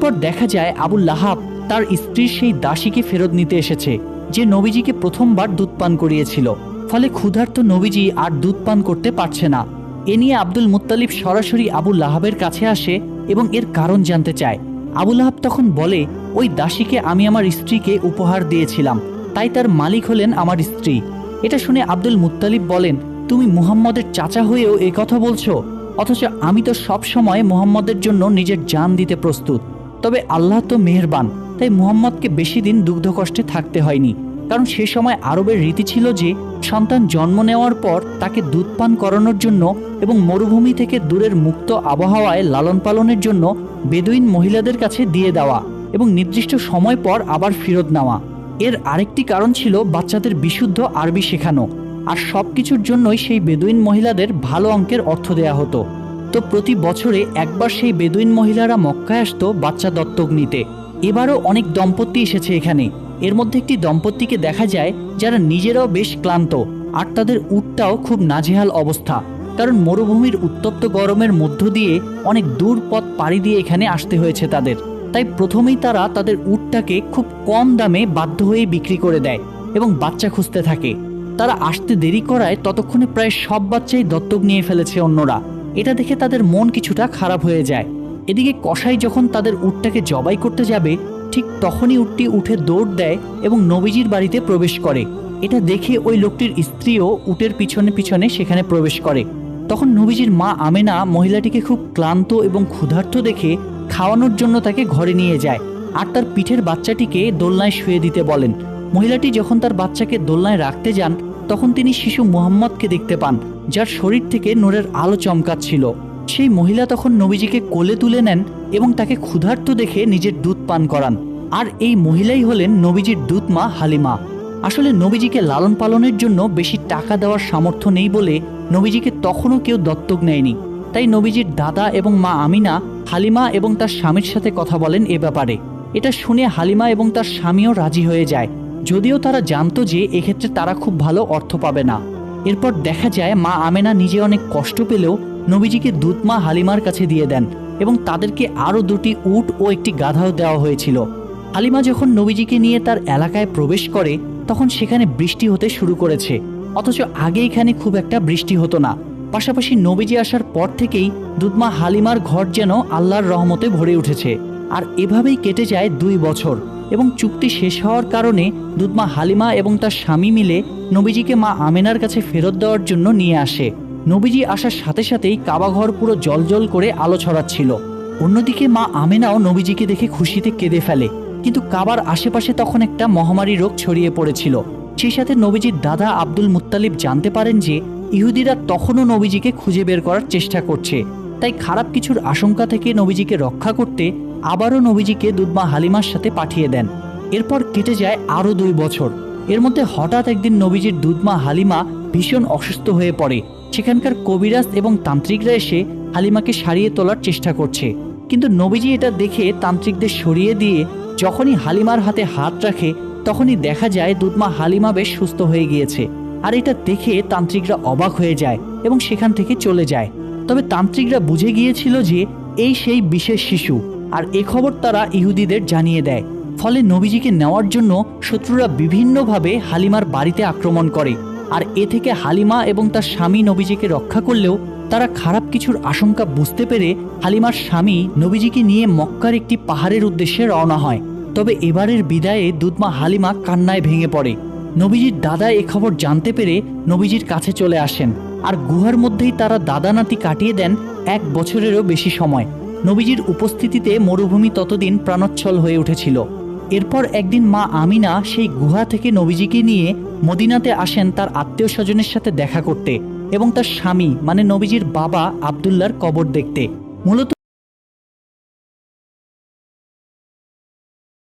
পর দেখা যায় আবু লাহাব তার স্ত্রীর সেই দাসীকে ফেরত নিতে এসেছে, যে নবীজিকে প্রথমবার দুধ পান করিয়েছিল। ফলে ক্ষুধার্ত নবীজি আর দুধ পান করতে পারছে না। এ নিয়ে আব্দুল মুত্তালিব সরাসরি আবু লাহাবের কাছে আসে এবং এর কারণ জানতে চায়। আবু লাহাব তখন বলে, ওই দাসীকে আমি আমার স্ত্রীকে উপহার দিয়েছিলাম, তাই তার মালিক হলেন আমার স্ত্রী। এটা শুনে আব্দুল মুত্তালিব বলেন, তুমি মুহাম্মদের চাচা হয়েও এ কথা বলছো? অথচ আমি তো সব সময় মুহাম্মদের জন্য নিজের জান দিতে প্রস্তুত। তবে আল্লাহ তো মেহেরবান, তাই মুহাম্মদকে বেশি দিন দুগ্ধ কষ্টে থাকতে হয়নি। কারণ সে সময় আরবের রীতি ছিল যে সন্তান জন্ম নেওয়ার পর তাকে দুধ পান করানোর জন্য এবং মরুভূমি থেকে দূরের মুক্ত আবহাওয়ায় লালন পালনের জন্য বেদুইন মহিলাদের কাছে দিয়ে দেওয়া এবং নির্দিষ্ট সময় পর আবার ফেরত নেওয়া। এর আরেকটি কারণ ছিল বাচ্চাদের বিশুদ্ধ আরবি শেখানো। আর সবকিছুর জন্যই সেই বেদুইন মহিলাদের ভালো অঙ্কের অর্থ দেয়া হতো। তো প্রতি বছরে একবার সেই বেদুইন মহিলারা মক্কায় আসতো বাচ্চা দত্তক নিতে। এবারও অনেক দম্পতি এসেছে এখানে। এর মধ্যে একটি দম্পতিকে দেখা যায় যারা নিজেরাও বেশ ক্লান্ত, আর তাদের উটটাও খুব নাজেহাল অবস্থা। কারণ মরুভূমির উত্তপ্ত গরমের মধ্য দিয়ে অনেক দূর পথ পাড়ি দিয়ে এখানে আসতে হয়েছে তাদের। তাই প্রথমেই তারা তাদের উটটাকে খুব কম দামে বাধ্য হয়ে বিক্রি করে দেয় এবং বাচ্চা খুঁজতে থাকে। তারা আসতে দেরি করায় ততক্ষণে প্রায় সব বাচ্চাই দত্তক নিয়ে ফেলেছে অন্যরা। এটা দেখে তাদের মন কিছুটা খারাপ হয়ে যায়। এদিকে কসাই যখন তাদের উটটাকে জবাই করতে যাবে, ঠিক তখনই উটটি উঠে দৌড় দেয় এবং নবীজির বাড়িতে প্রবেশ করে। এটা দেখে ওই লোকটির স্ত্রীও উটের পিছনে পিছনে সেখানে প্রবেশ করে। তখন নবীজির মা আমেনা মহিলাটিকে খুব ক্লান্ত এবং ক্ষুধার্ত দেখে খাওয়ানোর জন্য তাকে ঘরে নিয়ে যায়, আর তার পিঠের বাচ্চাটিকে দোলনায় শুয়ে দিতে বলেন। মহিলাটি যখন তার বাচ্চাকে দোলনায় রাখতে যান, তখন তিনি শিশু মুহাম্মদকে দেখতে পান, যার শরীর থেকে নূরের আলো চমকাচ্ছিল। সেই মহিলা তখন নবীজিকে কোলে তুলে নেন এবং তাকে ক্ষুধার্ত দেখে নিজের দুধ পান করান। আর এই মহিলাই হলেন নবীজির দুধ মা হালিমা। আসলে নবীজিকে লালন পালনের জন্য বেশি টাকা দেওয়ার সামর্থ্য নেই বলে নবীজিকে তখনও কেউ দত্তক নেয়নি। তাই নবীজির দাদা এবং মা আমিনা হালিমা এবং তার স্বামীর সাথে কথা বলেন এ ব্যাপারে। এটা শুনে হালিমা এবং তার স্বামীও রাজি হয়ে যায়, যদিও তারা জানতো যে এক্ষেত্রে তারা খুব ভালো অর্থ পাবে না। এরপর দেখা যায় মা আমেনা নিজে অনেক কষ্ট পেলেও নবীজিকে দুধ মা হালিমার কাছে দিয়ে দেন এবং তাদেরকে আরও 2টি উট ও একটি গাধাও দেওয়া হয়েছিল। হালিমা যখন নবীজিকে নিয়ে তার এলাকায় প্রবেশ করে, তখন সেখানে বৃষ্টি হতে শুরু করেছে। অথচ আগে এখানে খুব একটা বৃষ্টি হতো না। পাশাপাশি নবীজি আসার পর থেকেই দুধমা হালিমার ঘর যেন আল্লাহর রহমতে ভরে উঠেছে। আর এভাবেই কেটে যায় 2 বছর এবং চুক্তি শেষ হওয়ার কারণে দুধমা হালিমা এবং তার স্বামী মিলে নবীজিকে মা আমেনার কাছে ফেরত দেওয়ার জন্য নিয়ে আসে। নবীজি আসার সাথে সাথেই কাবাঘর পুরো জলজল করে আলো ছড়াচ্ছিল। অন্যদিকে মা আমেনাও নবীজিকে দেখে খুশিতে কেঁদে ফেলে। কিন্তু কাবার আশেপাশে তখন একটা মহামারী রোগ ছড়িয়ে পড়েছিল। সেই সাথে নবীজির দাদা আব্দুল মুত্তালিব জানতে পারেন যে ইহুদিরা তখনও নবীজিকে খুঁজে বের করার চেষ্টা করছে। তাই খারাপ কিছুর আশঙ্কা থেকে নবীজিকে রক্ষা করতে আবারও নবীজিকে দুধমা হালিমার সাথে পাঠিয়ে দেন। এরপর কেটে যায় আরও 2 বছর। এর মধ্যে হঠাৎ একদিন নবীজির দুধমা হালিমা ভীষণ অসুস্থ হয়ে পড়ে। সেখানকার কবিরাজ এবং তান্ত্রিকরা এসে হালিমাকে সারিয়ে তোলার চেষ্টা করছে, কিন্তু নবীজি এটা দেখে তান্ত্রিকদের সরিয়ে দিয়ে যখনই হালিমার হাতে হাত রাখে, তখনই দেখা যায় দুধমা হালিমা বেশ সুস্থ হয়ে গিয়েছে। আর এটা দেখে তান্ত্রিকরা অবাক হয়ে যায় এবং সেখান থেকে চলে যায়। তবে তান্ত্রিকরা বুঝে গিয়েছিল যে এই সেই বিশেষ শিশু, আর এ খবর তারা ইহুদিদের জানিয়ে দেয়। ফলে নবীজিকে নেওয়ার জন্য শত্রুরা বিভিন্নভাবে হালিমার বাড়িতে আক্রমণ করে। আর এ থেকে হালিমা এবং তার স্বামী নবীজিকে রক্ষা করলেও তারা খারাপ কিছুর আশঙ্কা বুঝতে পেরে হালিমার স্বামী নবীজিকে নিয়ে মক্কার একটি পাহাড়ের উদ্দেশ্যে রওনা হয়। তবে এবারের বিদায়ে দুধমা হালিমা কান্নায় ভেঙে পড়ে। নবীজির দাদা এ খবর জানতে পেরে নবীজির কাছে চলে আসেন, আর গুহার মধ্যেই তারা দাদা নাতি কাটিয়ে দেন 1 বছরেরও বেশি সময়। নবীজির উপস্থিতিতে মরুভূমি ততদিন প্রাণোচ্ছল হয়ে উঠেছিল। এরপর একদিন মা আমিনা সেই গুহা থেকে নবীজিকে নিয়ে মদিনাতে আসেন তার আত্মীয় স্বজনের সাথে দেখা করতে এবং তার স্বামী মানে নবীজির বাবা আব্দুল্লাহর কবর দেখতে। মূলত